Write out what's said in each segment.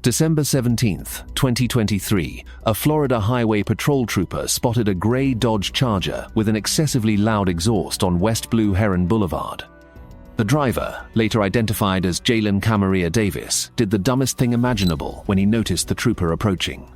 December 17, 2023, a Florida Highway Patrol trooper spotted a gray Dodge Charger with an excessively loud exhaust on West Blue Heron Boulevard. The driver, later identified as Jalen Camaria Davis, did the dumbest thing imaginable when he noticed the trooper approaching.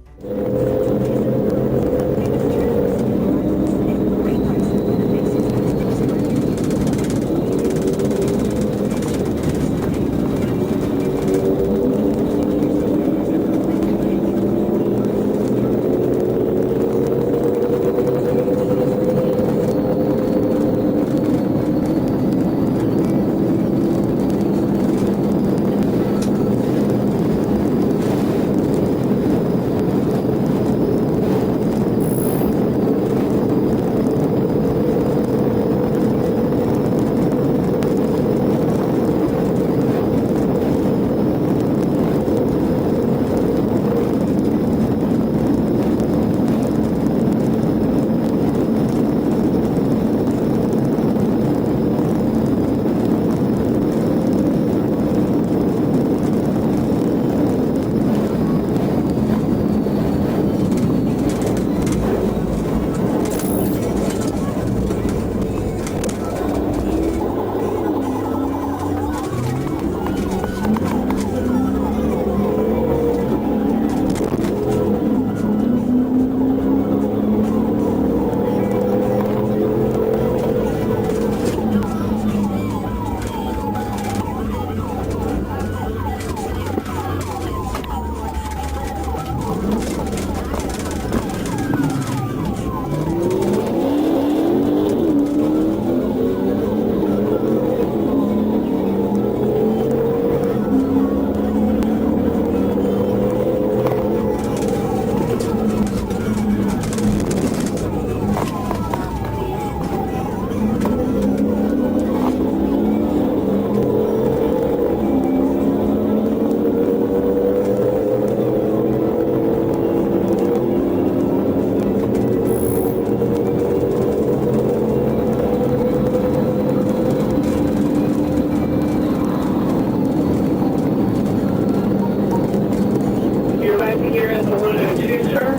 Here at the 102, sir.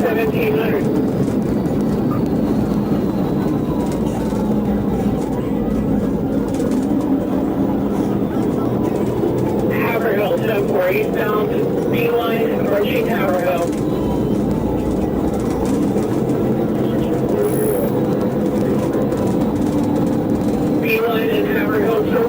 1700. Haverhill, 7-4 eastbound, B-line, approaching Haverhill. B-line in Haverhill, sir.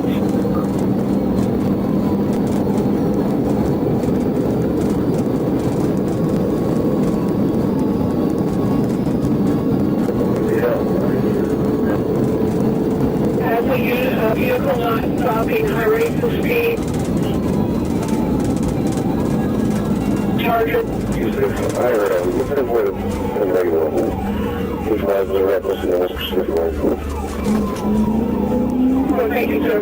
Vehicle not stopping, high rates of speed. Charger. I heard him. Look at him with a regular. He's driving reckless and almost pursuing. Well, thank you, sir.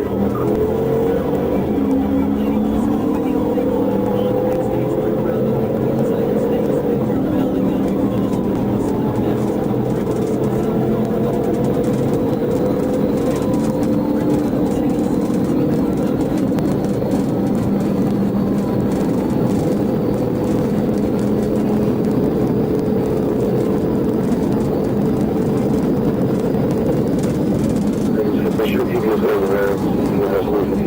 Make sure he goes over there. He has a little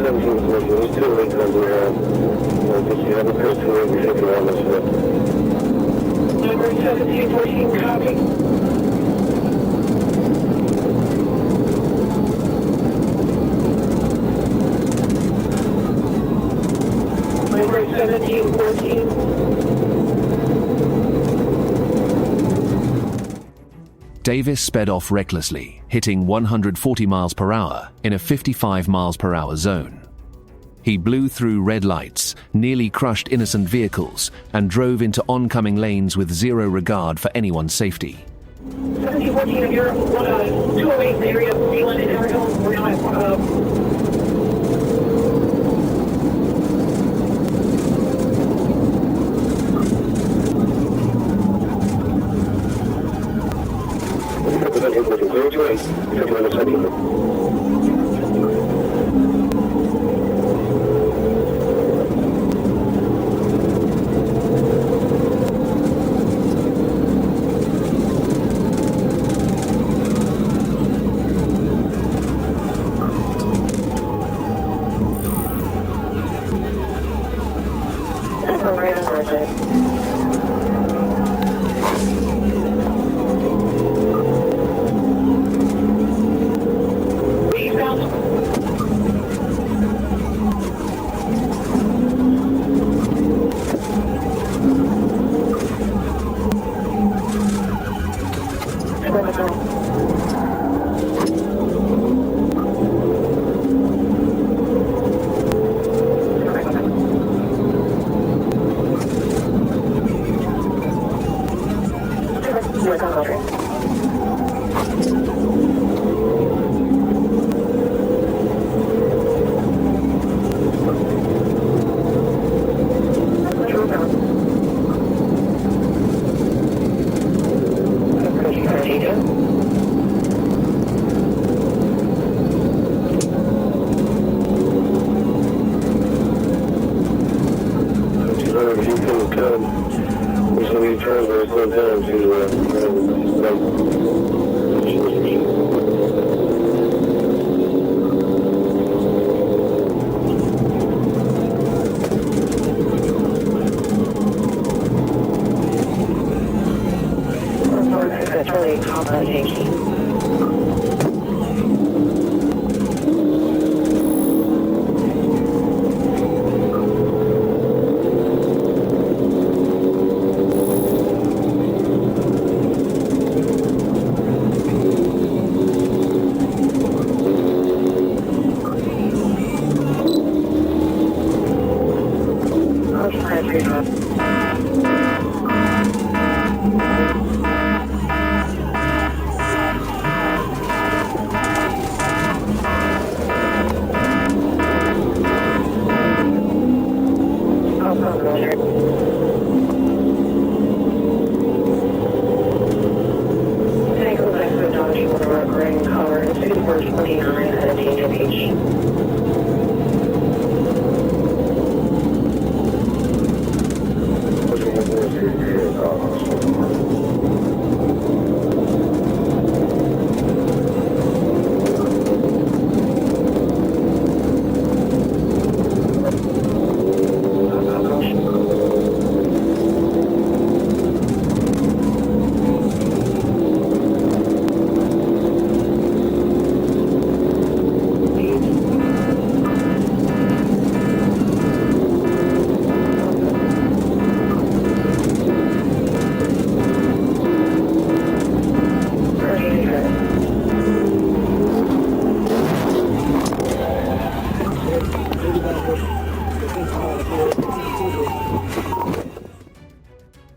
There's two links under here. You have a pair of two links if you want this one. Number 1714, copy. Number 1714. Davis sped off recklessly, hitting 140 miles per hour in a 55 miles per hour zone. He blew through red lights, nearly crushed innocent vehicles, and drove into oncoming lanes with zero regard for anyone's safety. 1714, you're 208 area, P.I.t and Haverhill. We're now at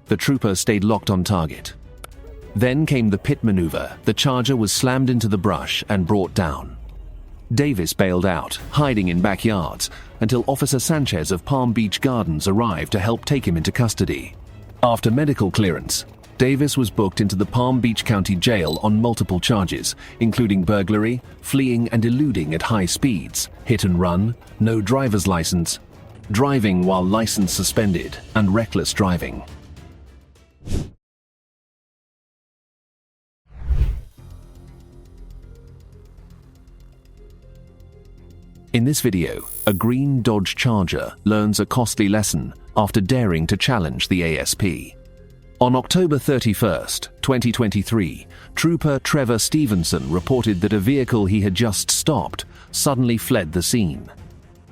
The trooper stayed locked on target. Then came the pit maneuver. The Charger was slammed into the brush and brought down. Davis bailed out, hiding in backyards, until Officer Sanchez of Palm Beach Gardens arrived to help take him into custody. After medical clearance, Davis was booked into the Palm Beach County Jail on multiple charges, including burglary, fleeing and eluding at high speeds, hit and run, no driver's license, driving while license suspended, and reckless driving. In this video, a green Dodge Charger learns a costly lesson after daring to challenge the ASP. On October 31st, 2023, Trooper Trevor Stevenson reported that a vehicle he had just stopped suddenly fled the scene.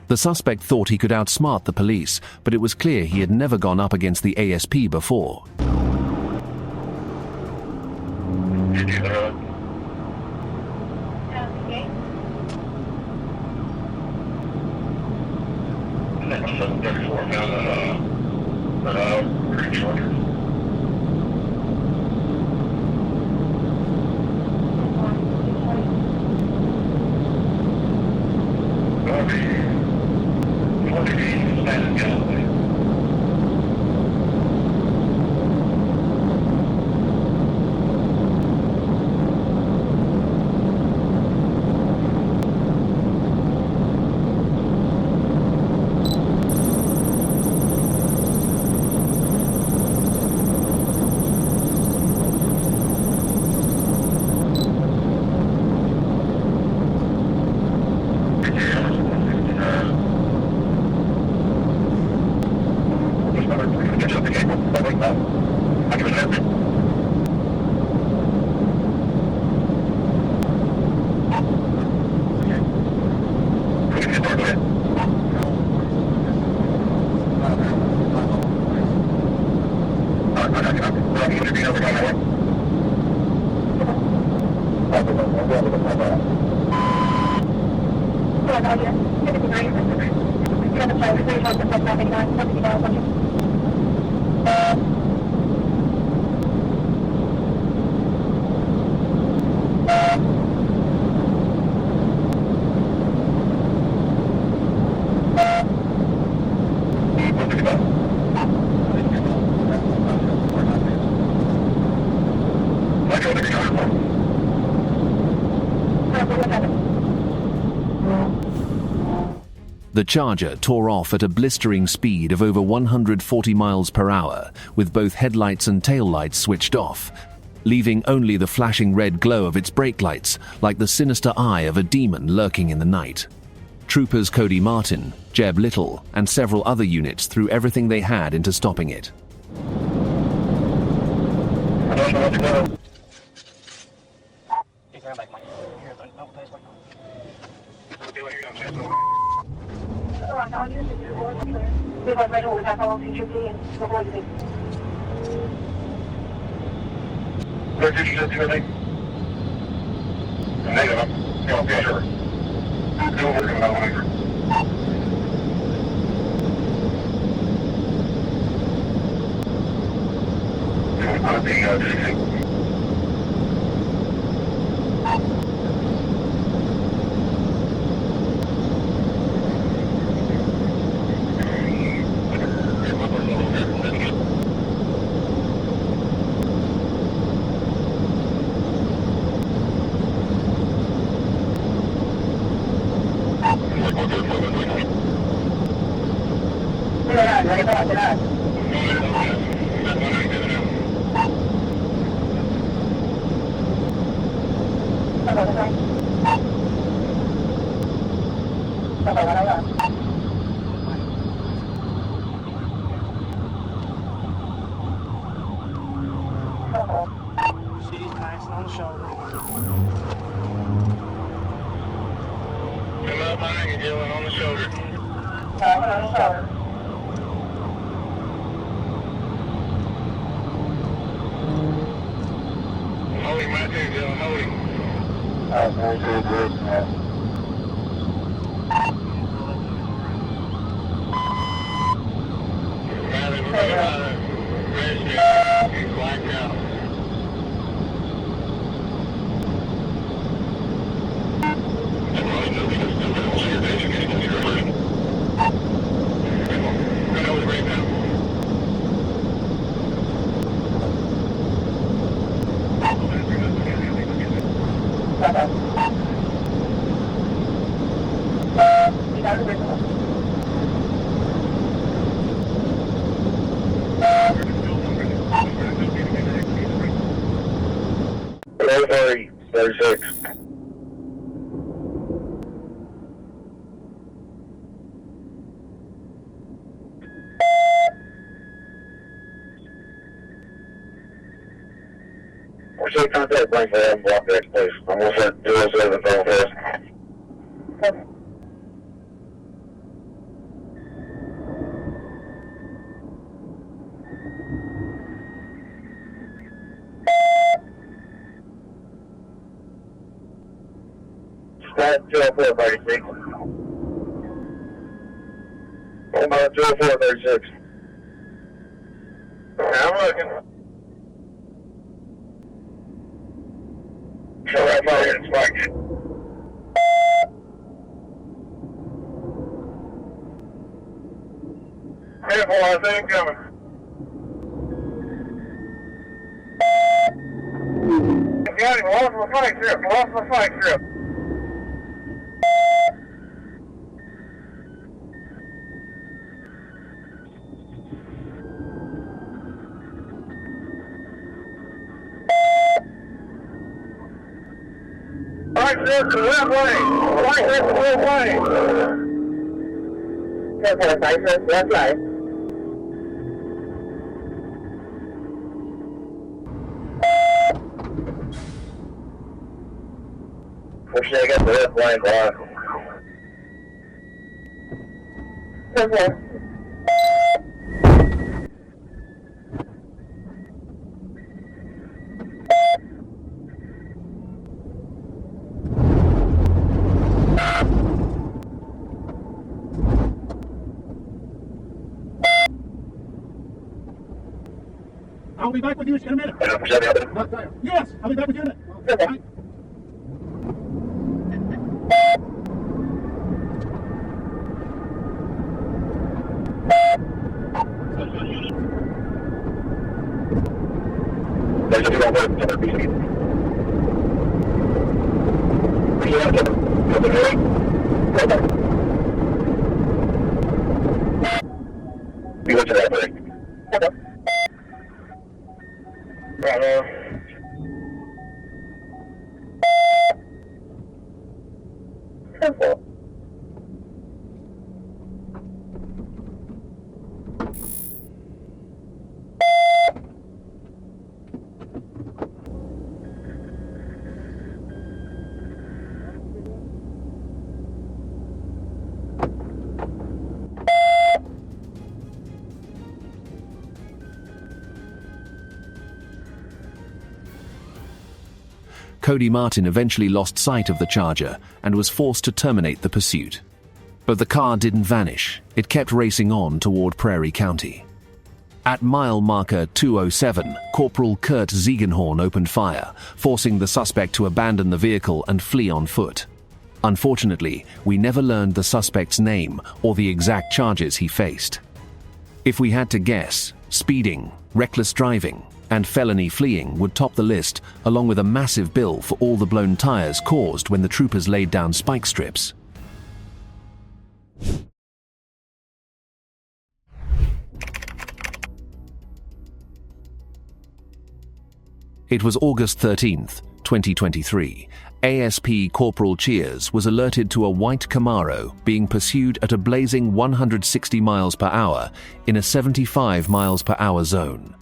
The suspect thought he could outsmart the police, but it was clear he had never gone up against the ASP before. The Charger tore off at a blistering speed of over 140 miles per hour, with both headlights and taillights switched off, leaving only the flashing red glow of its brake lights, like the sinister eye of a demon lurking in the night. Troopers Cody Martin, Jeb Little, and several other units threw everything they had into stopping it. She's nice on the shoulder. Come up behind you, Dylan, on the shoulder. On the shoulder. Hold him right there, Dylan, hold him. He's blacked out. Take contact blank for that block X, please. I'm going to set 07 phone first. Squad 20436. About 20436. I'm looking. Show that fire and spike it. Careful, I think coming. Got him, lost my flight strip. Flight strip to the left lane. Flight strip to the left lane. Careful, flight strip, left lane. Push that up the left lane, block. Okay. I'll be back with you in a minute. Yes, I'll be back with you in a minute. Okay. You went to that way. Okay. Bravo. Careful. Cody Martin eventually lost sight of the Charger and was forced to terminate the pursuit. But the car didn't vanish. It kept racing on toward Prairie County. At mile marker 207, Corporal Kurt Ziegenhorn opened fire, forcing the suspect to abandon the vehicle and flee on foot. Unfortunately, we never learned the suspect's name or the exact charges he faced. If we had to guess, speeding, reckless driving, and felony fleeing would top the list, along with a massive bill for all the blown tires caused when the troopers laid down spike strips. It was August 13th, 2023. ASP Corporal Cheers was alerted to a white Camaro being pursued at a blazing 160 miles per hour in a 75 miles per hour zone.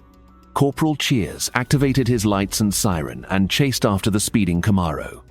Corporal Cheers activated his lights and siren and chased after the speeding Camaro.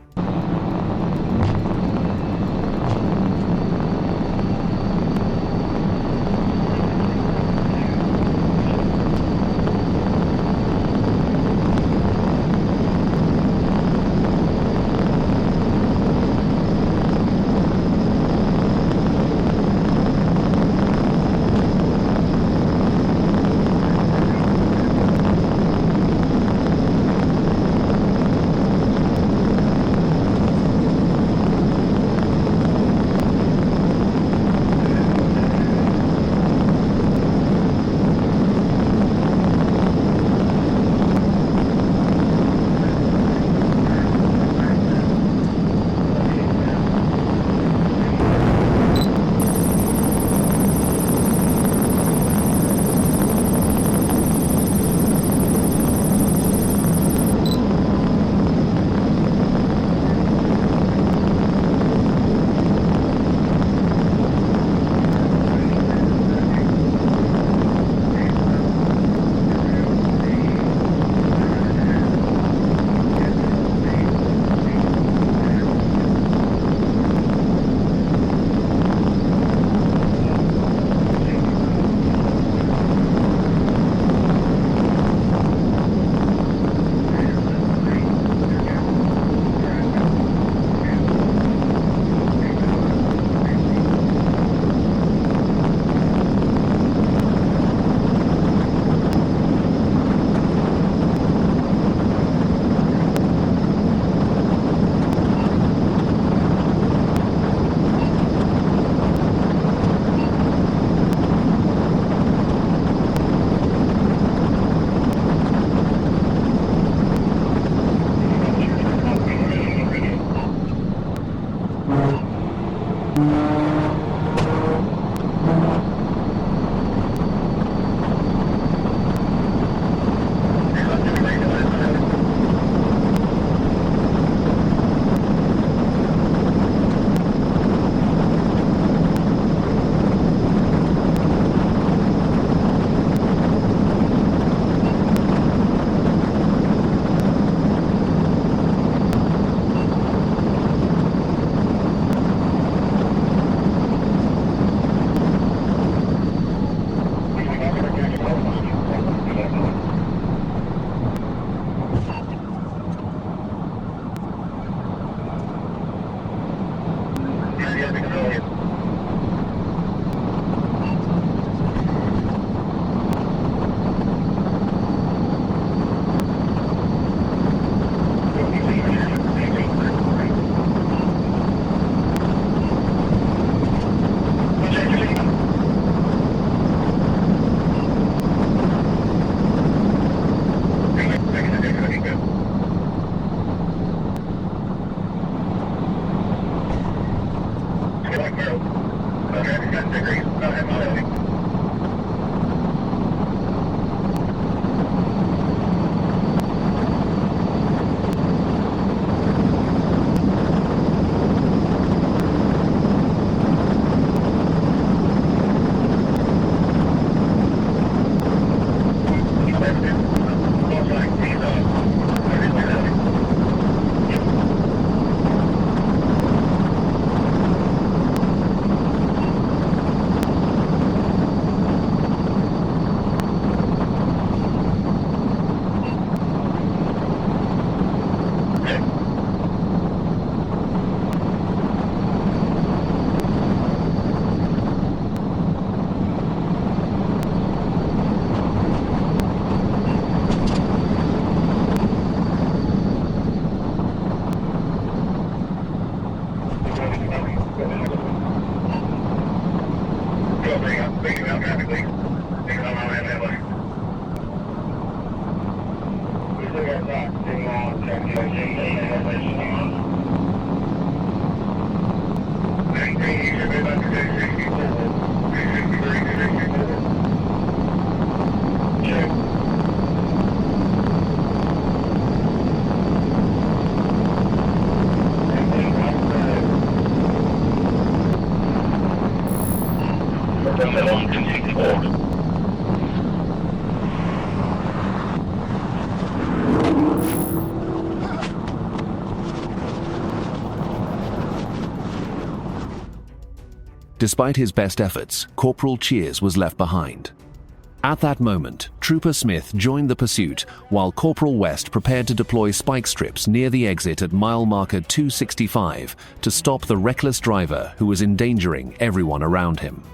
Despite his best efforts, Corporal Cheers was left behind. At that moment, Trooper Smith joined the pursuit while Corporal West prepared to deploy spike strips near the exit at mile marker 265 to stop the reckless driver who was endangering everyone around him.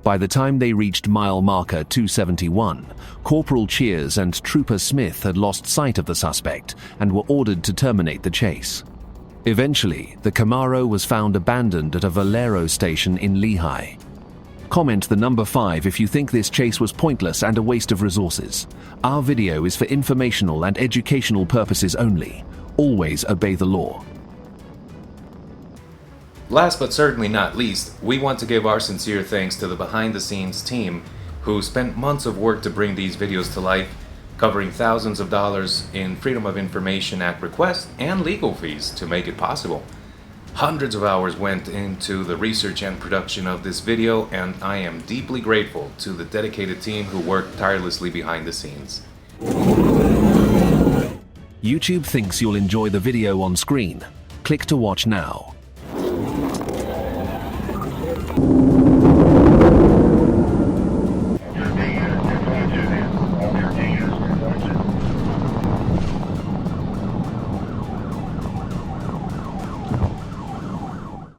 By the time they reached mile marker 271, Corporal Cheers and Trooper Smith had lost sight of the suspect and were ordered to terminate the chase. Eventually, the Camaro was found abandoned at a Valero station in Lehigh. Comment the number 5 if you think this chase was pointless and a waste of resources. Our video is for informational and educational purposes only. Always obey the law. Last but certainly not least, we want to give our sincere thanks to the behind-the-scenes team who spent months of work to bring these videos to life, covering thousands of dollars in Freedom of Information Act requests and legal fees to make it possible. Hundreds of hours went into the research and production of this video, and I am deeply grateful to the dedicated team who worked tirelessly behind the scenes. YouTube thinks you'll enjoy the video on screen. Click to watch now.